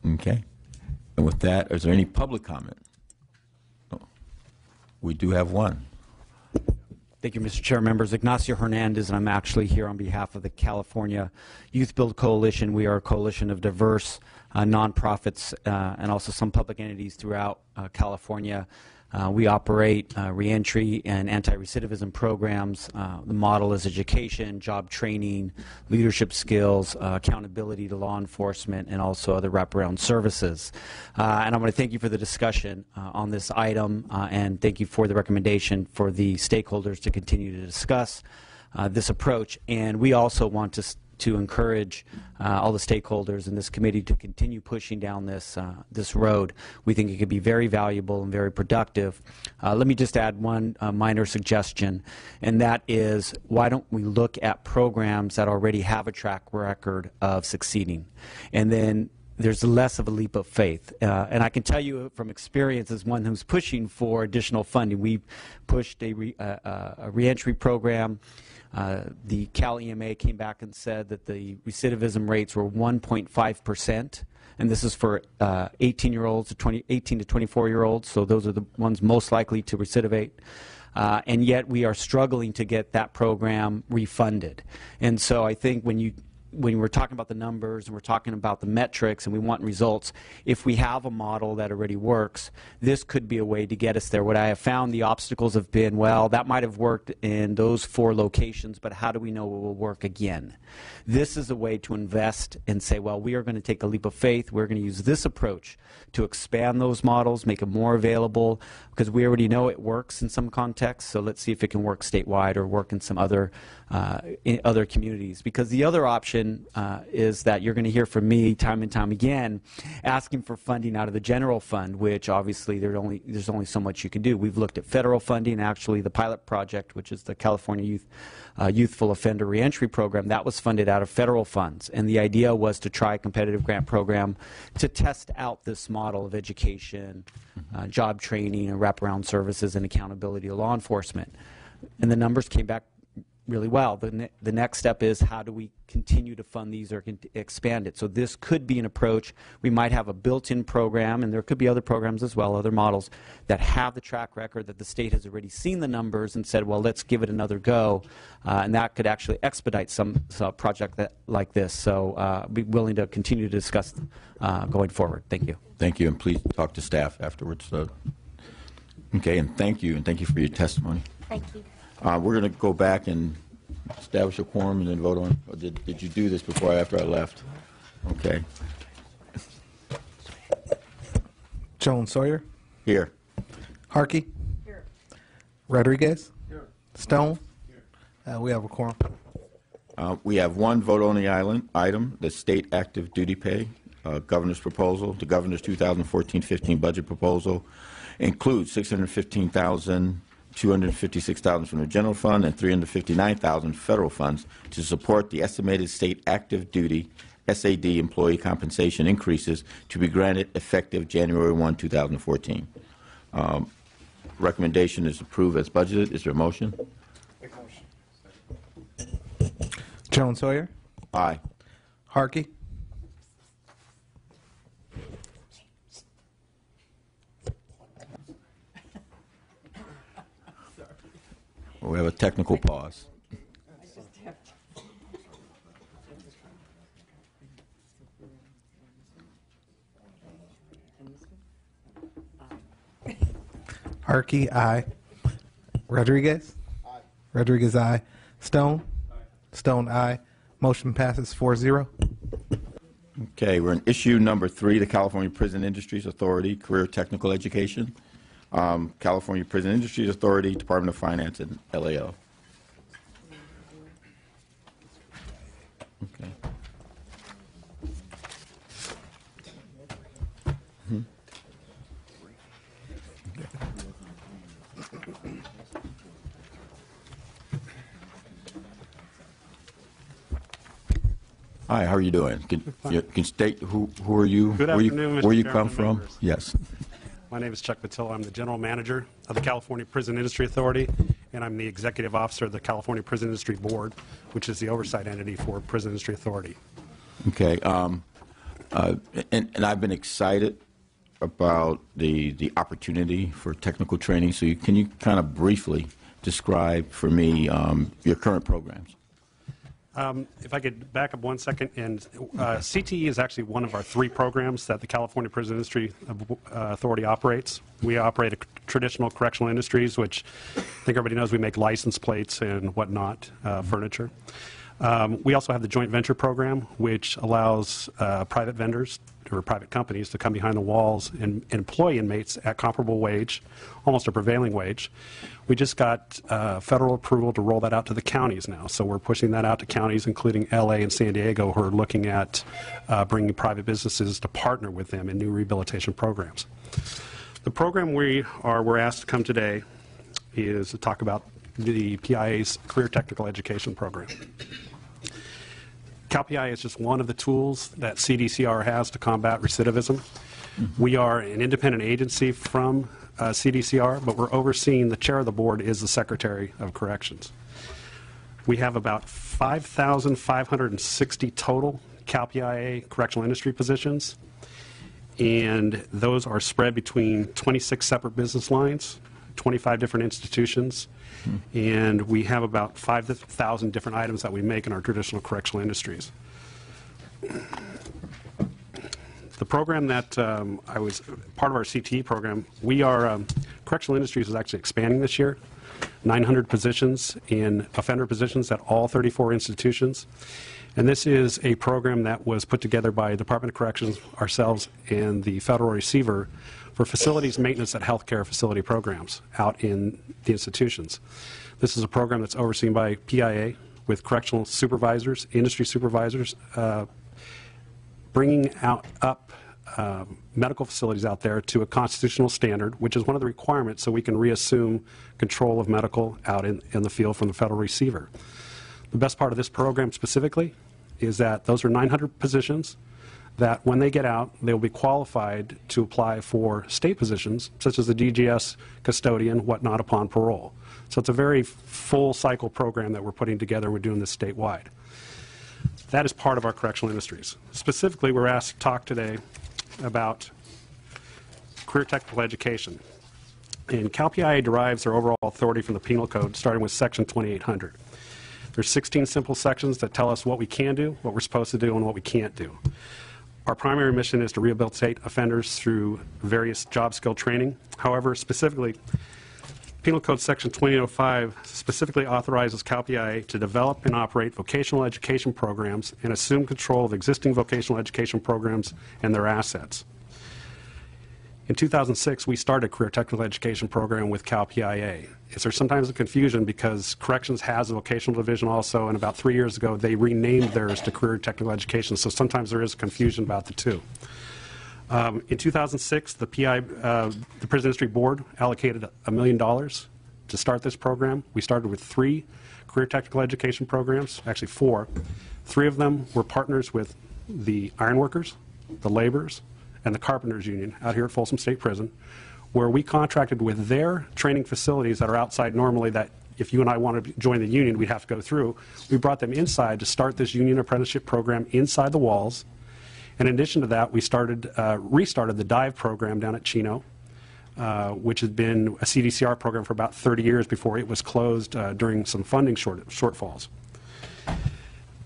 Okay. And with that, is there any public comment? Oh, we do have one. Thank you, Mr. Chair. Members, Ignacio Hernandez, and I'm actually here on behalf of the California Youth Build Coalition. We are a coalition of diverse nonprofits and also some public entities throughout California. We operate reentry and anti-recidivism programs. The model is education, job training, leadership skills, accountability to law enforcement, and also other wraparound services. And I want to thank you for the discussion on this item, and thank you for the recommendation for the stakeholders to continue to discuss this approach. And we also want to encourage all the stakeholders in this committee to continue pushing down this road. We think it could be very valuable and very productive. Let me just add one minor suggestion, and that is, why don't we look at programs that already have a track record of succeeding, and then there's less of a leap of faith. And I can tell you from experience as one who's pushing for additional funding. We pushed a reentry program. The Cal EMA came back and said that the recidivism rates were 1.5%, and this is for 18-year-olds to 18 to 24-year-olds, so those are the ones most likely to recidivate. And yet we are struggling to get that program refunded. And so I think when we're talking about the numbers and we're talking about the metrics and we want results, if we have a model that already works, this could be a way to get us there. What I have found, the obstacles have been, well, that might have worked in those 4 locations, but how do we know it will work again? This is a way to invest and say, well, we are going to take a leap of faith. We're going to use this approach to expand those models, make them more available, because we already know it works in some contexts, so let's see if it can work statewide or work in some other communities. Because the other option is that you're going to hear from me time and time again asking for funding out of the general fund, which obviously there's only so much you can do. We've looked at federal funding. Actually, the pilot project, which is the California Youthful Offender Reentry Program, that was funded out of federal funds. And the idea was to try a competitive grant program to test out this model of education, job training, and wraparound services and accountability to law enforcement. And the numbers came back really well. The next step is, how do we continue to fund these or expand it? So this could be an approach. We might have a built-in program, and there could be other programs as well, other models that have the track record that the state has already seen the numbers and said, well, let's give it another go, and that could actually expedite some project like this. So I'd be willing to continue to discuss going forward. Thank you. Thank you, and please talk to staff afterwards. Okay, and thank you for your testimony. Thank you. We're going to go back and establish a quorum and then vote on. Or did you do this before or after I left? Okay. Jones Sawyer. Here. Harkey. Here. Rodriguez. Here. Stone. Here. We have a quorum. We have one vote on the item, the state active duty pay governor's proposal. The governor's 2014-15 budget proposal includes $615,256 from the general fund and $359,000 federal funds to support the estimated state active duty SAD employee compensation increases to be granted effective January 1, 2014. Recommendation is approved as budgeted. Is there a motion? Jones Sawyer. Aye. Harkey. We have a technical pause. Harkey, aye. Rodriguez? Aye. Rodriguez, aye. Stone? Aye. Stone, aye. Motion passes 4-0. Okay, we're in issue number 3, the California Prison Industries Authority, Career Technical Education. California Prison Industries Authority, Department of Finance, and LAO. Okay. Hi, how are you doing? Can state who are you? Good afternoon, Mr. Where you Chairman come from? members. Yes. My name is Chuck Patillo. I'm the General Manager of the California Prison Industry Authority, and I'm the Executive Officer of the California Prison Industry Board, which is the oversight entity for Prison Industry Authority. Okay. And I've been excited about the opportunity for technical training. So can you kind of briefly describe for me your current programs? If I could back up 1 second, and CTE is actually one of our 3 programs that the California Prison Industry Authority operates. We operate a traditional correctional industries, which I think everybody knows we make license plates and whatnot, furniture. We also have the joint venture program, which allows private vendors or private companies to come behind the walls and employ inmates at comparable wage, almost a prevailing wage. We just got federal approval to roll that out to the counties now, so we're pushing that out to counties, including LA and San Diego, who are looking at bringing private businesses to partner with them in new rehabilitation programs. The program we're asked to come today is to talk about the PIA's Career Technical Education Program. CalPIA is just one of the tools that CDCR has to combat recidivism. We are an independent agency from CDCR, but we're overseeing, the chair of the board is the Secretary of Corrections. We have about 5,560 total CalPIA correctional industry positions, and those are spread between 26 separate business lines, 25 different institutions, and we have about 5,000 different items that we make in our traditional correctional industries. The program that I was part of our CTE program, correctional industries is actually expanding this year. 900 positions in offender positions at all 34 institutions. And this is a program that was put together by the Department of Corrections, ourselves, and the federal receiver for facilities maintenance at healthcare facility programs out in the institutions. This is a program that's overseen by PIA with correctional supervisors, industry supervisors, bringing up medical facilities out there to a constitutional standard, which is one of the requirements so we can reassume control of medical out in the field from the federal receiver. The best part of this program specifically is that those are 900 positions that when they get out, they will be qualified to apply for state positions, such as the DGS custodian, whatnot, upon parole. So it's a very full cycle program that we're putting together, and we're doing this statewide. That is part of our correctional industries. Specifically, we're asked to talk today about career technical education. And CalPIA derives their overall authority from the Penal Code, starting with Section 2800. There's 16 simple sections that tell us what we can do, what we're supposed to do, and what we can't do. Our primary mission is to rehabilitate offenders through various job skill training. However, specifically, Penal Code Section 2805 specifically authorizes CalPIA to develop and operate vocational education programs and assume control of existing vocational education programs and their assets. In 2006, we started a career technical education program with CalPIA. There's sometimes a confusion because Corrections has a vocational division also, and about 3 years ago they renamed theirs to Career Technical Education, so sometimes there is confusion about the two. In 2006, the Prison Industry Board allocated $1 million to start this program. We started with 3 career technical education programs, actually 4. 3 of them were partners with the ironworkers, the laborers, and the carpenters union out here at Folsom State Prison, where we contracted with their training facilities that are outside normally that if you and I wanted to join the union, we'd have to go through. We brought them inside to start this union apprenticeship program inside the walls. And in addition to that, we restarted the DIVE program down at Chino, which had been a CDCR program for about 30 years before it was closed during some funding shortfalls.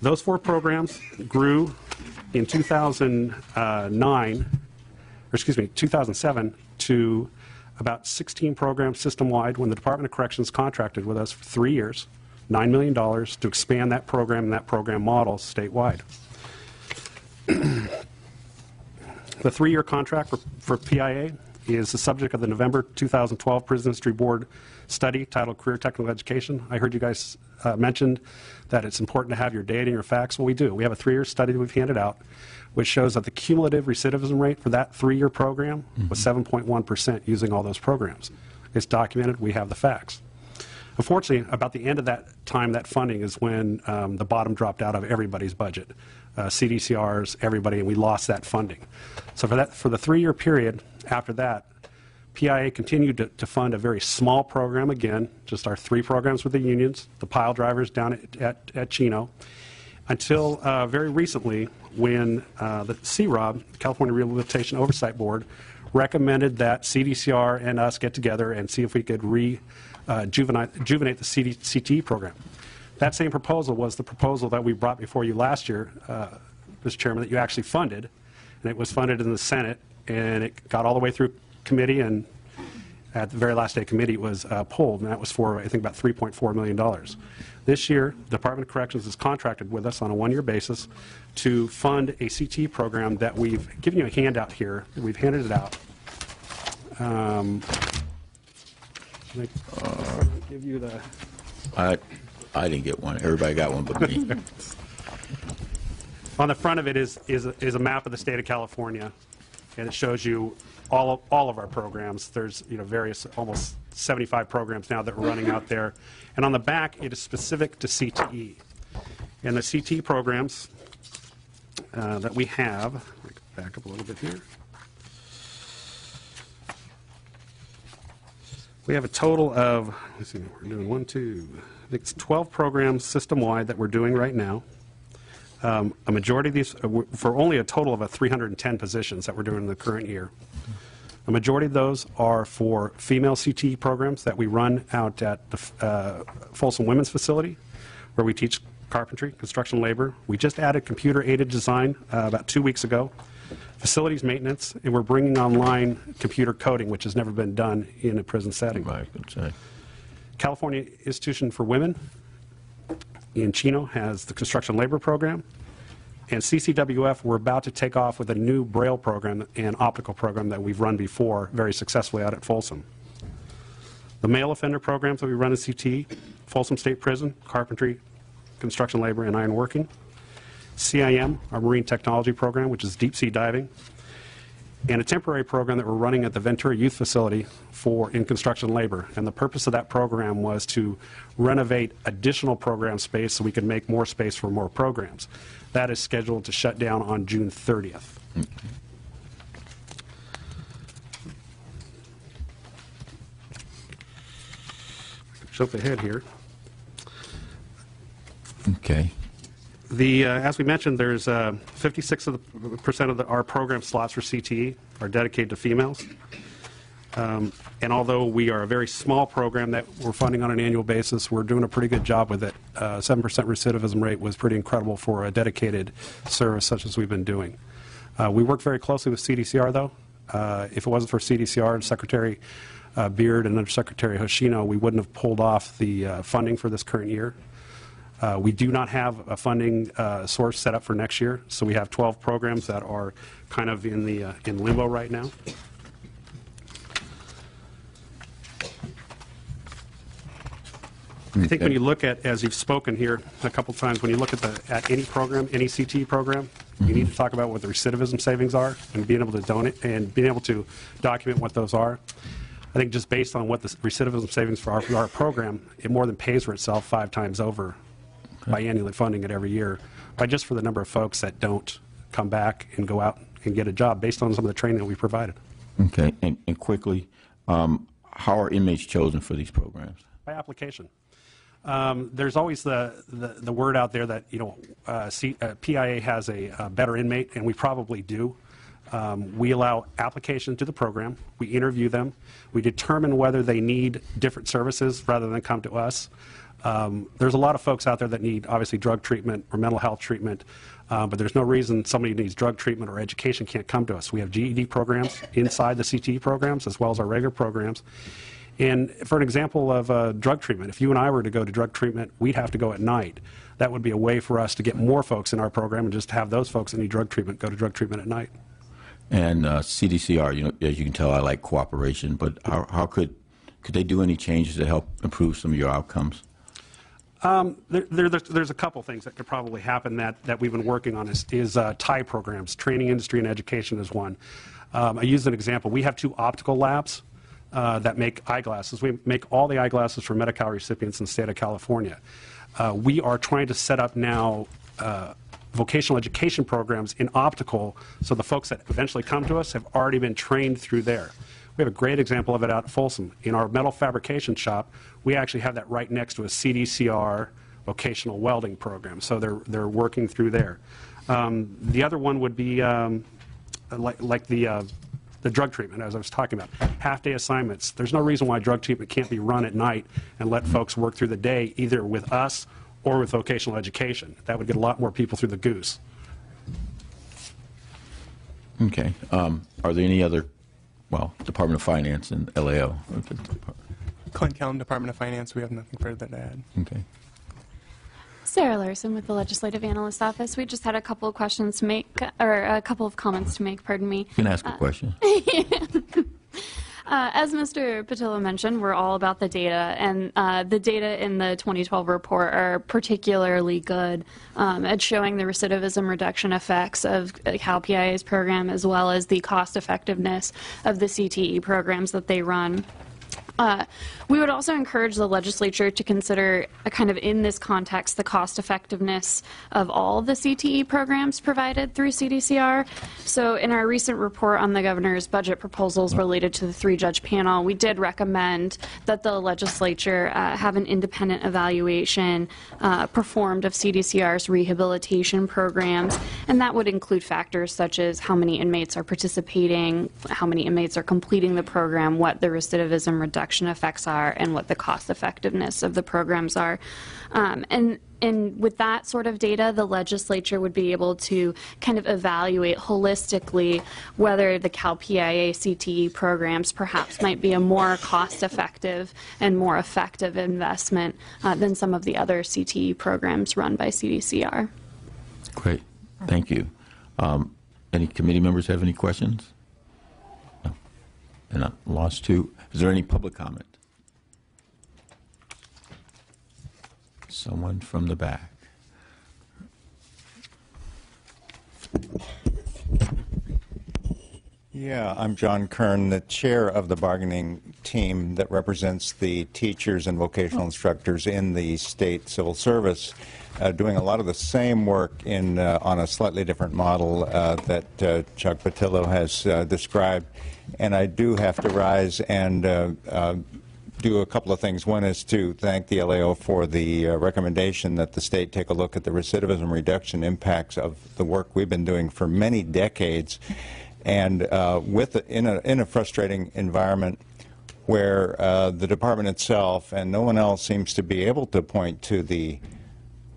Those 4 programs grew in 2007 to about 16 programs system-wide when the Department of Corrections contracted with us for 3 years, $9 million, to expand that program and that program model statewide. The 3-year contract for PIA is the subject of the November 2012 Prison Industry Board study titled Career Technical Education. I heard you guys mentioned that it's important to have your data and your facts. Well, we do. We have a 3-year study that we've handed out, which shows that the cumulative recidivism rate for that 3-year program was 7.1% using all those programs. It's documented. We have the facts. Unfortunately, about the end of that time, that funding is when the bottom dropped out of everybody's budget, CDCRs, everybody, and we lost that funding. So for the 3-year period after that, PIA continued to fund a very small program again, just our 3 programs with the unions, the pile drivers down at Chino, until very recently when the CROB, California Rehabilitation Oversight Board, recommended that CDCR and us get together and see if we could rejuvenate the CTE program. That same proposal was the proposal that we brought before you last year, Mr. Chairman, that you actually funded, and it was funded in the Senate, and it got all the way through committee, and at the very last day of committee it was pulled, and that was for, I think, about $3.4 million. This year, the Department of Corrections has contracted with us on a one-year basis to fund a CTE program that we've given you a handout here. We've handed it out. Give you the... I didn't get one. Everybody got one but me. On the front of it is a map of the state of California, and it shows you all of our programs. There's various, almost 75 programs now that we're running out there. And on the back, it is specific to CTE. And the CTE programs that we have, let me back up a little bit here. We have a total of, let's see, we're doing I think it's 12 programs system-wide that we're doing right now. A majority of these, for only a total of 310 positions that we're doing in the current year. A majority of those are for female CTE programs that we run out at the Folsom Women's Facility, where we teach carpentry, construction labor. We just added computer-aided design about 2 weeks ago, facilities maintenance, and we're bringing online computer coding, which has never been done in a prison setting. Right, good say. California Institution for Women in Chino has the construction labor program. And CCWF, we're about to take off with a new Braille program and optical program that we've run before very successfully out at Folsom. The male offender programs that we run at CT, Folsom State Prison, carpentry, construction labor, and ironworking. CIM, our marine technology program, which is deep sea diving. And a temporary program that we're running at the Ventura Youth Facility in construction labor. And the purpose of that program was to renovate additional program space so we could make more space for more programs. That is scheduled to shut down on June 30th. Jump ahead here. Okay. As we mentioned, there's 56% of our program slots for CTE are dedicated to females. And although we are a very small program that we're funding on an annual basis, we're doing a pretty good job with it. 7% recidivism rate was pretty incredible for a dedicated service such as we've been doing. We work very closely with CDCR, though. If it wasn't for CDCR and Secretary Beard and Undersecretary Hoshino, we wouldn't have pulled off the funding for this current year. We do not have a funding source set up for next year, so we have 12 programs that are kind of in limbo right now. I think when you look at, as you've spoken here a couple times, when you look at any program, any CTE program, you need to talk about what the recidivism savings are and being able to donate and being able to document what those are. I think just based on what the recidivism savings for our program, it more than pays for itself 5 times over by annually funding it every year, by just for the number of folks that don't come back and go out and get a job based on some of the training that we've provided. Okay, and quickly, how are inmates chosen for these programs? By application. There's always the word out there that PIA has a better inmate, and we probably do. We allow application to the program. We interview them. We determine whether they need different services rather than come to us. There's a lot of folks out there that need, obviously, drug treatment or mental health treatment, but there's no reason somebody who needs drug treatment or education can't come to us. We have GED programs inside the CTE programs as well as our regular programs. And for an example of drug treatment, if you and I were to go to drug treatment, we'd have to go at night. That would be a way for us to get more folks in our program and just have those folks that need drug treatment go to drug treatment at night. And CDCR, as you can tell, I like cooperation, but how could they do any changes to help improve some of your outcomes? There's a couple things that could probably happen that we've been working on is tie programs. Training, industry, and education is one. I use an example. We have 2 optical labs that make eyeglasses. We make all the eyeglasses for Medi-Cal recipients in the state of California. We are trying to set up now vocational education programs in optical, so the folks that eventually come to us have already been trained through there. We have a great example of it out at Folsom. In our metal fabrication shop, we actually have that right next to a CDCR, vocational welding program. So they're working through there. The other one would be like the drug treatment, as I was talking about. Half-day assignments. There's no reason why drug treatment can't be run at night and let folks work through the day, either with us or with vocational education. That would get a lot more people through the goose. Okay. Are there any other, well, Department of Finance and LAO? Clint Kellam, Department of Finance. We have nothing further to add. Okay. Sarah Larson with the Legislative Analyst Office. We just had a couple of questions to make, or a couple of comments to make, pardon me. You can ask a question. As Mr. Patillo mentioned, we're all about the data, and the data in the 2012 report are particularly good at showing the recidivism reduction effects of Cal PIA's program, as well as the cost effectiveness of the CTE programs that they run. We would also encourage the legislature to consider, kind of in this context, the cost effectiveness of all the CTE programs provided through CDCR. So in our recent report on the governor's budget proposals related to the 3-judge panel, we did recommend that the legislature have an independent evaluation performed of CDCR's rehabilitation programs, and that would include factors such as how many inmates are participating, how many inmates are completing the program, what the recidivism reduction effects are, and what the cost effectiveness of the programs are. And with that sort of data, the legislature would be able to kind of evaluate holistically whether the Cal PIA CTE programs perhaps might be a more cost-effective and more effective investment than some of the other CTE programs run by CDCR. Great. Thank you. Any committee members have any questions? No. And I lost two. Is there any public comment? Someone from the back. Yeah, I'm John Kern, the chair of the bargaining team that represents the teachers and vocational instructors in the state civil service, doing a lot of the same work on a slightly different model that Chuck Patillo has described. And I do have to rise and do a couple of things. One is to thank the LAO for the recommendation that the state take a look at the recidivism reduction impacts of the work we've been doing for many decades, and in a frustrating environment where the department itself and no one else seems to be able to point to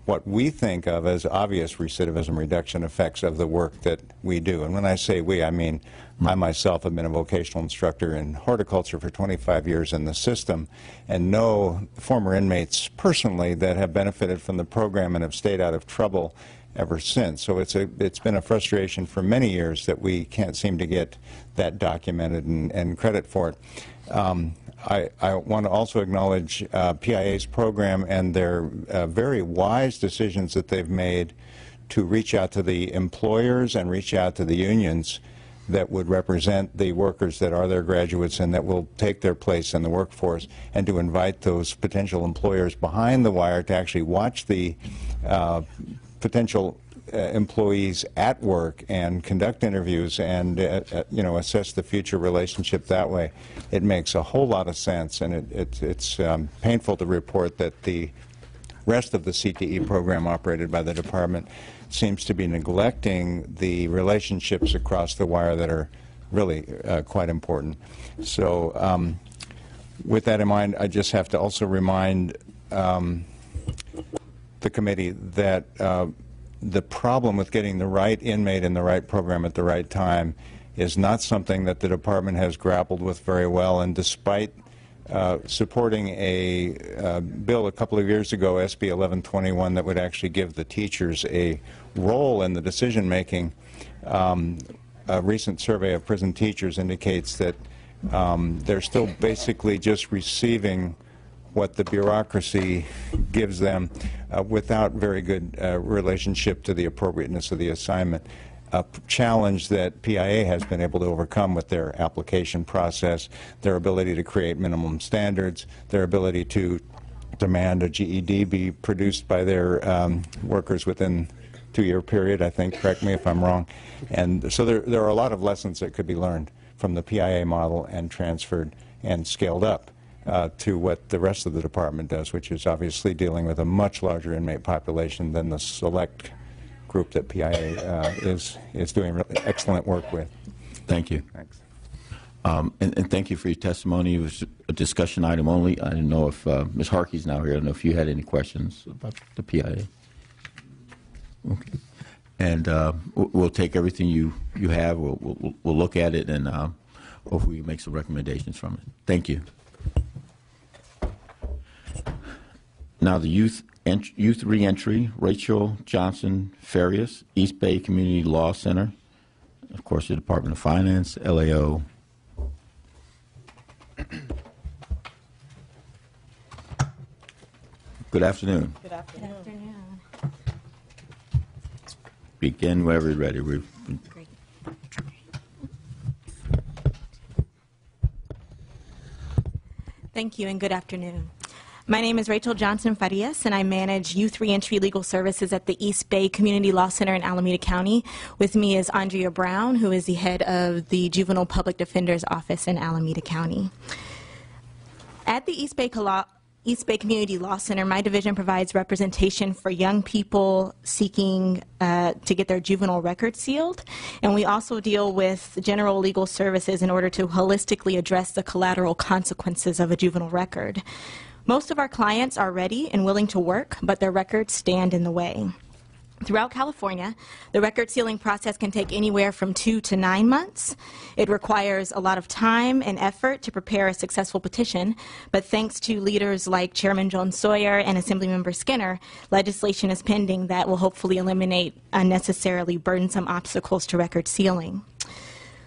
what we think of as obvious recidivism reduction effects of the work that we do. And when I say we, I mean I myself have been a vocational instructor in horticulture for 25 years in the system, and know former inmates personally that have benefited from the program and have stayed out of trouble ever since. So it's been a frustration for many years that we can't seem to get that documented and credit for it. I want to also acknowledge PIA's program and their very wise decisions that they've made to reach out to the employers and reach out to the unions that would represent the workers that are their graduates and that will take their place in the workforce, and to invite those potential employers behind the wire to actually watch the potential employees at work and conduct interviews and assess the future relationship that way. It makes a whole lot of sense, and it's painful to report that the rest of the CTE program operated by the department seems to be neglecting the relationships across the wire that are really quite important. So with that in mind, I just have to also remind the committee that the problem with getting the right inmate in the right program at the right time is not something that the department has grappled with very well. And despite supporting a bill a couple of years ago, SB 1121, that would actually give the teachers a role in the decision making, a recent survey of prison teachers indicates that they're still basically just receiving what the bureaucracy gives them without very good relationship to the appropriateness of the assignment. A challenge that PIA has been able to overcome with their application process, their ability to create minimum standards, their ability to demand a GED be produced by their workers within a 2-year period, I think, correct me if I'm wrong. And so there are a lot of lessons that could be learned from the PIA model and transferred and scaled up. to what the rest of the department does, which is obviously dealing with a much larger inmate population than the select group that PIA is doing really excellent work with. Thank you. Thanks. And thank you for your testimony. It was a discussion item only. I didn't know if Ms. Harkey's now here. I don't know if you had any questions about the PIA. Okay. And we'll take everything you have. We'll look at it and hopefully make some recommendations from it. Thank you. Now the youth reentry, Rachel Johnson Farias, East Bay Community Law Center. Of course, the Department of Finance, LAO. Good afternoon. Good afternoon. Begin whenever you're ready. Great. Thank you and good afternoon. My name is Rachel Johnson Farias, and I manage youth reentry legal services at the East Bay Community Law Center in Alameda County. With me is Andrea Brown, who is the head of the Juvenile Public Defender's Office in Alameda County. At the East Bay Community Law Center, my division provides representation for young people seeking to get their juvenile record sealed, and we also deal with general legal services in order to holistically address the collateral consequences of a juvenile record. Most of our clients are ready and willing to work, but their records stand in the way. Throughout California, the record sealing process can take anywhere from 2 to 9 months. It requires a lot of time and effort to prepare a successful petition, but thanks to leaders like Chairman John Sawyer and Assemblymember Skinner, legislation is pending that will hopefully eliminate unnecessarily burdensome obstacles to record sealing.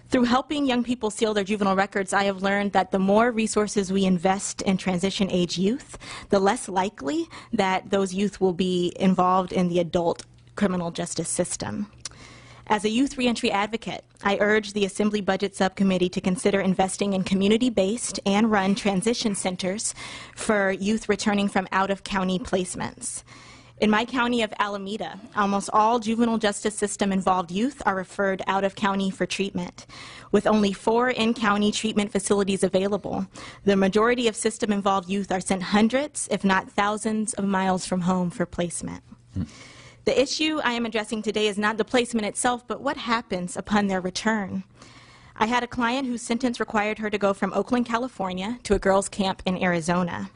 Through helping young people seal their juvenile records, I have learned that the more resources we invest in transition-age youth, the less likely that those youth will be involved in the adult criminal justice system. As a youth reentry advocate, I urge the Assembly Budget Subcommittee to consider investing in community-based and run transition centers for youth returning from out-of-county placements. In my county of Alameda, almost all juvenile justice system involved youth are referred out of county for treatment. With only 4 in-county treatment facilities available, the majority of system involved youth are sent hundreds, if not thousands, of miles from home for placement. The issue I am addressing today is not the placement itself, but what happens upon their return. I had a client whose sentence required her to go from Oakland, California to a girls' camp in Arizona.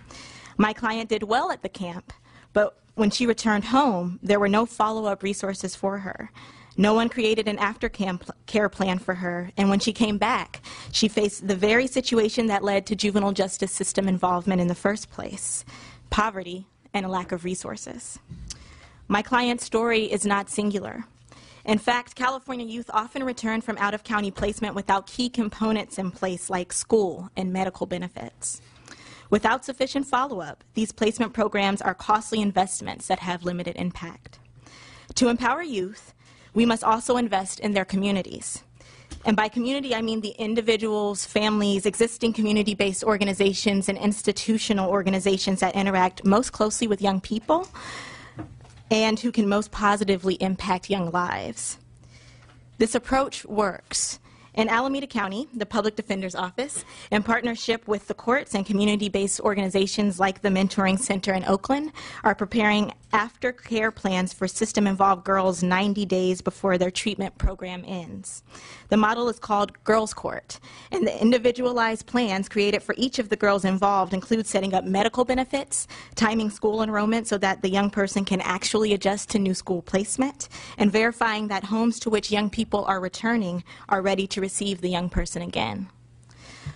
My client did well at the camp, but when she returned home, there were no follow-up resources for her. No one created an after-care plan for her, and when she came back, she faced the very situation that led to juvenile justice system involvement in the first place: poverty and a lack of resources. My client's story is not singular. In fact, California youth often return from out-of-county placement without key components in place like school and medical benefits. Without sufficient follow-up, these placement programs are costly investments that have limited impact. To empower youth, we must also invest in their communities. And by community, I mean the individuals, families, existing community-based organizations, and institutional organizations that interact most closely with young people and who can most positively impact young lives. This approach works. In Alameda County, the Public Defender's Office, in partnership with the courts and community-based organizations like the Mentoring Center in Oakland, are preparing aftercare plans for system-involved girls 90 days before their treatment program ends. The model is called Girls Court, and the individualized plans created for each of the girls involved include setting up medical benefits, timing school enrollment so that the young person can actually adjust to new school placement, and verifying that homes to which young people are returning are ready to receive the young person again.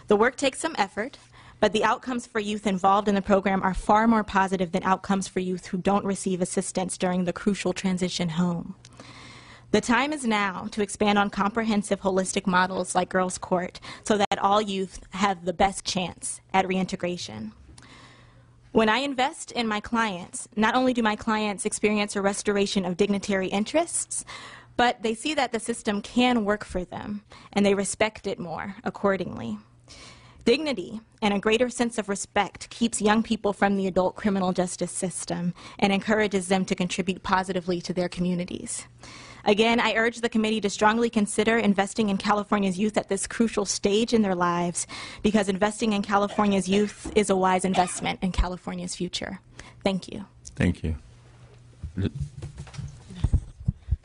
The work takes some effort, but the outcomes for youth involved in the program are far more positive than outcomes for youth who don't receive assistance during the crucial transition home. The time is now to expand on comprehensive holistic models like Girls Court so that all youth have the best chance at reintegration. When I invest in my clients, not only do my clients experience a restoration of dignitary interests, but they see that the system can work for them, and they respect it more accordingly. Dignity and a greater sense of respect keeps young people from the adult criminal justice system and encourages them to contribute positively to their communities. Again, I urge the committee to strongly consider investing in California's youth at this crucial stage in their lives, because investing in California's youth is a wise investment in California's future. Thank you. Thank you.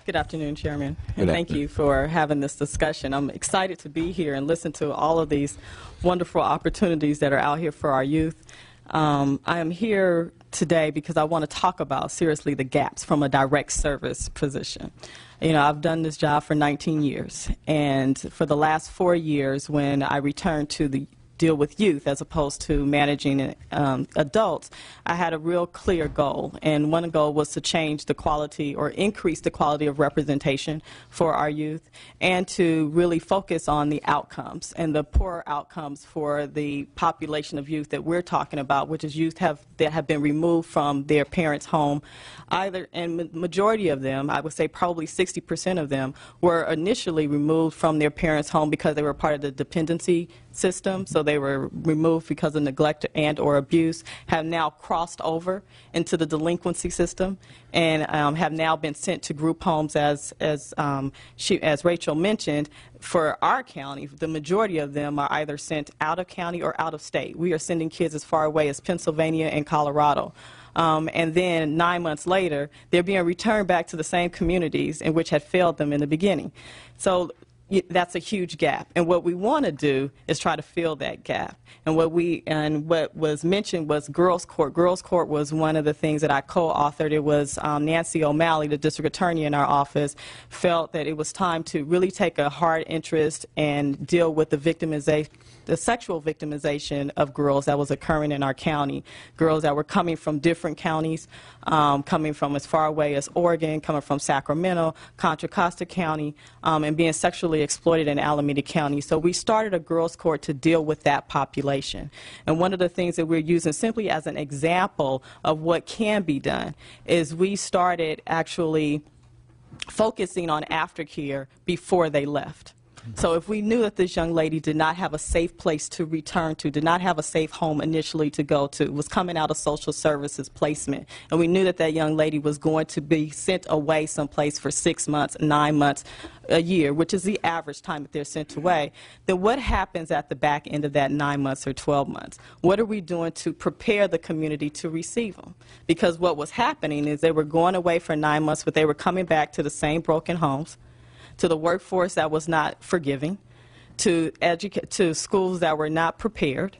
Good afternoon, Chairman, Good and thank afternoon. you for having this discussion. I'm excited to be here and listen to all of these wonderful opportunities that are out here for our youth. I am here today because I want to talk about, seriously, the gaps from a direct service position. You know, I've done this job for 19 years, and for the last 4 years, when I returned to the deal with youth as opposed to managing adults, I had a real clear goal, and one goal was to change the quality or increase the quality of representation for our youth, and to really focus on the outcomes and the poor outcomes for the population of youth that we're talking about, which is youth that have been removed from their parents' home. And majority of them, I would say probably 60% of them, were initially removed from their parents' home because they were part of the dependency system, so they were removed because of neglect and or abuse, have now crossed over into the delinquency system, and have now been sent to group homes, as Rachel mentioned. For our county, the majority of them are either sent out of county or out of state. We are sending kids as far away as Pennsylvania and Colorado. And then 9 months later, they're being returned back to the same communities in which had failed them in the beginning. So that's a huge gap, and what we want to do is try to fill that gap. And what was mentioned was Girls Court. Girls Court was one of the things that I co-authored. It was Nancy O'Malley, the district attorney in our office, felt that it was time to really take a hard interest and deal with the sexual victimization of girls that was occurring in our county. Girls that were coming from different counties, coming from as far away as Oregon, coming from Sacramento, Contra Costa County, and being sexually exploited in Alameda County. So we started a girls' court to deal with that population. And one of the things that we're using simply as an example of what can be done is we started actually focusing on aftercare before they left. So if we knew that this young lady did not have a safe place to return to, did not have a safe home initially to go to, was coming out of social services placement, and we knew that that young lady was going to be sent away someplace for 6 months, 9 months, a year, which is the average time that they're sent away, then what happens at the back end of that 9 months or 12 months? What are we doing to prepare the community to receive them? Because what was happening is they were going away for 9 months, but they were coming back to the same broken homes, to the workforce that was not forgiving, to schools that were not prepared,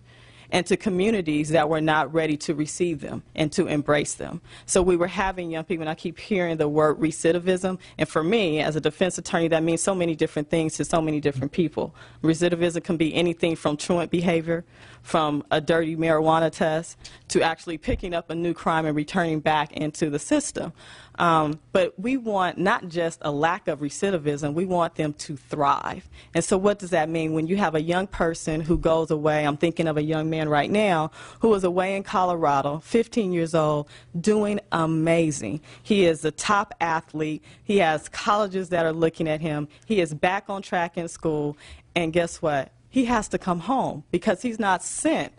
and to communities that were not ready to receive them and to embrace them. So we were having young people, and I keep hearing the word recidivism, and for me, as a defense attorney, that means so many different things to so many different people. Recidivism can be anything from truant behavior, from a dirty marijuana test, to actually picking up a new crime and returning back into the system. But we want not just a lack of recidivism, we want them to thrive. And so what does that mean? When you have a young person who goes away, I'm thinking of a young man right now who is away in Colorado, 15 years old, doing amazing. He is a top athlete. He has colleges that are looking at him. He is back on track in school. And guess what? He has to come home because he's not sent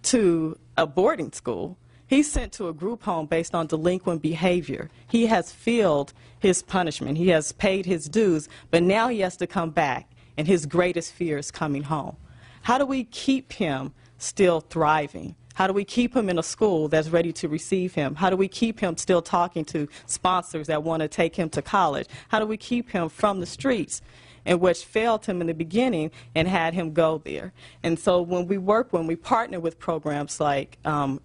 to a boarding school. He's sent to a group home based on delinquent behavior. He has filled his punishment. He has paid his dues, but now he has to come back, and his greatest fear is coming home. How do we keep him still thriving? How do we keep him in a school that's ready to receive him? How do we keep him still talking to sponsors that want to take him to college? How do we keep him from the streets, and which failed him in the beginning and had him go there? And so when we partner with programs like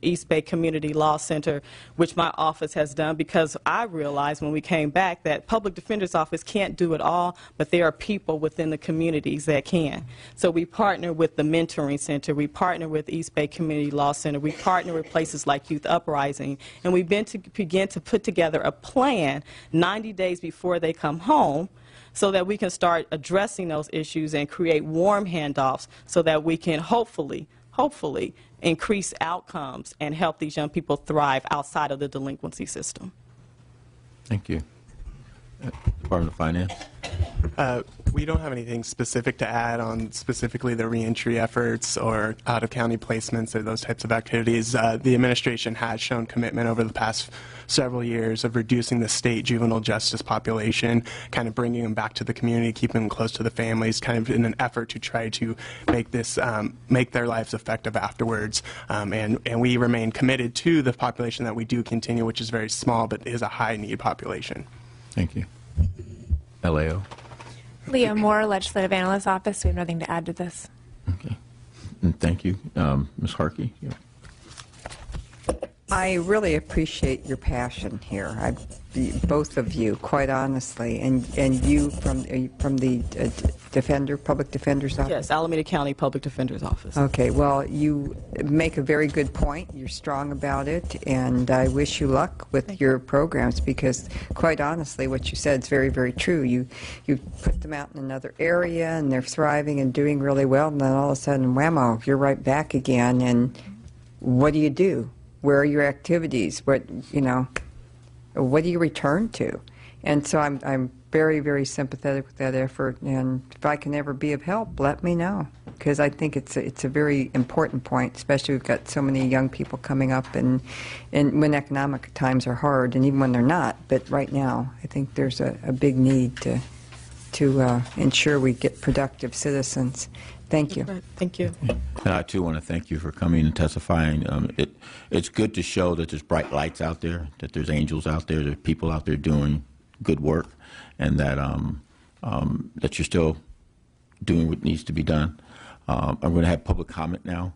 East Bay Community Law Center, which my office has done, because I realized when we came back that Public Defender's Office can't do it all, but there are people within the communities that can. So we partner with the Mentoring Center, we partner with East Bay Community Law Center, we partner with places like Youth Uprising, and we begin to put together a plan 90 days before they come home, so that we can start addressing those issues and create warm handoffs so that we can hopefully increase outcomes and help these young people thrive outside of the delinquency system. Thank you. Department of Finance. We don't have anything specific to add on specifically the reentry efforts or out-of-county placements or those types of activities. The administration has shown commitment over the past several years of reducing the state juvenile justice population, kind of bringing them back to the community, keeping them close to the families, kind of in an effort to try to make this make their lives effective afterwards. And we remain committed to the population that we do continue, which is very small but is a high-need population. Thank you. LAO. Leah Moore, Legislative Analyst Office. We have nothing to add to this. Okay. And thank you. Ms. Harkey. Yeah. I really appreciate your passion here, both of you, quite honestly, and you from the Public Defender's Office? Yes, Alameda County Public Defender's Office. Okay, well, you make a very good point. You're strong about it, and I wish you luck with your programs because, quite honestly, what you said is very, very true. You put them out in another area, and they're thriving and doing really well, and then all of a sudden, whammo, you're right back again, and what do you do? Where are your activities? What do you return to? And so I'm very, very sympathetic with that effort. And if I can ever be of help, let me know, because I think it's a very important point. Especially we've got so many young people coming up, and when economic times are hard, and even when they're not. But right now, I think there's a big need to ensure we get productive citizens. Thank you. Thank you. And I, too, want to thank you for coming and testifying. It's good to show that there's bright lights out there, that there's angels out there, there's people out there doing good work, and that that you're still doing what needs to be done. I'm going to have public comment now.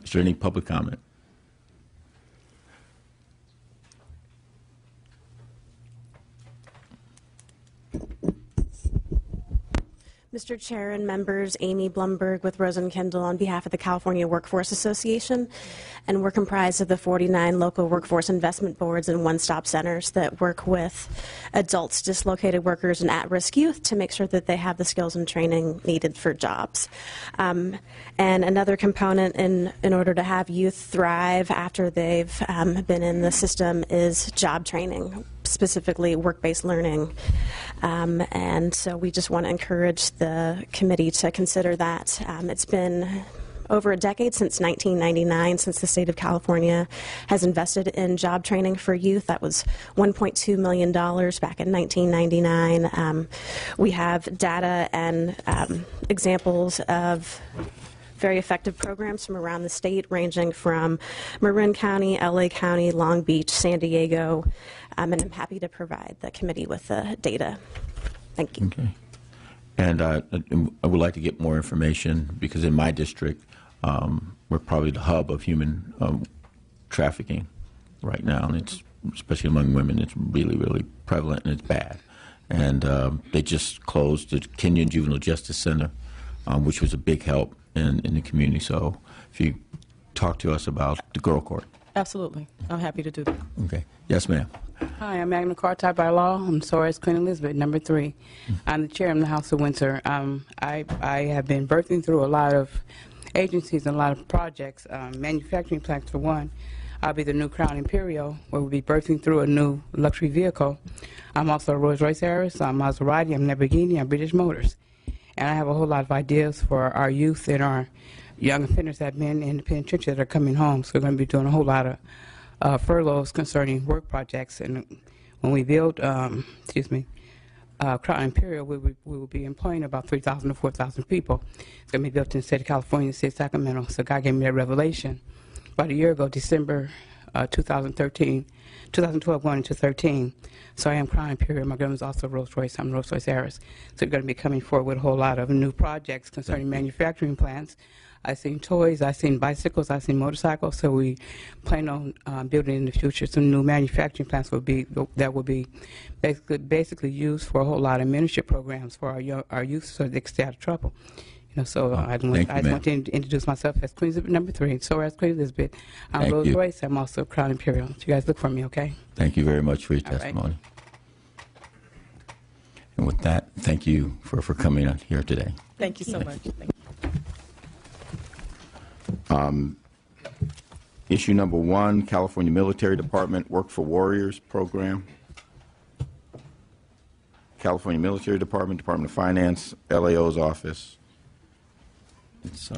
Is there any public comment? Mr. Chair and members, Amy Blumberg with Rosen Kendall on behalf of the California Workforce Association, and we're comprised of the 49 local workforce investment boards and one-stop centers that work with adults, dislocated workers, and at-risk youth to make sure that they have the skills and training needed for jobs. And another component in order to have youth thrive after they've been in the system is job training, specifically work-based learning. And so we just want to encourage the committee to consider that. It's been over a decade, since 1999, since the state of California has invested in job training for youth. That was $1.2 million back in 1999. We have data and examples of very effective programs from around the state, ranging from Marin County, LA County, Long Beach, San Diego, and I'm happy to provide the committee with the data. Thank you. Okay. And I would like to get more information because in my district, we're probably the hub of human trafficking right now, and it's especially among women. It's really, really prevalent and it's bad. And they just closed the Kenyon Juvenile Justice Center, which was a big help in the community. So if you talk to us about the Girl Court. Absolutely. I'm happy to do that. Okay. Yes, ma'am. Hi, I'm Magna Carta by law. I'm Soares Queen Elizabeth, number 3. I'm the chair of the House of Windsor. I have been birthing through a lot of agencies and a lot of projects, manufacturing plants for one. I'll be the new Crown Imperial, where we'll be birthing through a new luxury vehicle. I'm also a Rolls-Royce Harris, I'm Maserati, I'm Lamborghini, I'm British Motors. And I have a whole lot of ideas for our youth and our young offenders that have been in the penitentiary that are coming home. So we're going to be doing a whole lot of furloughs concerning work projects. And when we build, Crown Imperial, we will be employing about 3,000 to 4,000 people. It's going to be built in the state of California, the state of Sacramento. So God gave me that revelation about a year ago, December 2012 going into 13. So I am Crown Imperial. My grandma's also Rolls-Royce. I'm Rolls-Royce Harris. So we're going to be coming forward with a whole lot of new projects concerning manufacturing plants. I've seen toys, I've seen bicycles, I've seen motorcycles. So we plan on building in the future some new manufacturing plants that will be basically used for a whole lot of mentorship programs for our youth so they can stay out of trouble. So I just want to introduce myself as Queen Elizabeth number 3. So as Queen Elizabeth, I'm Rolls Royce. I'm also Crown Imperial. So you guys look for me, okay? Thank you very much for your testimony. And with that, thank you for coming out here today. Thank you so much. Thank you. Issue number 1, California Military Department Work for Warriors program. California Military Department, Department of Finance, LAO's office. It's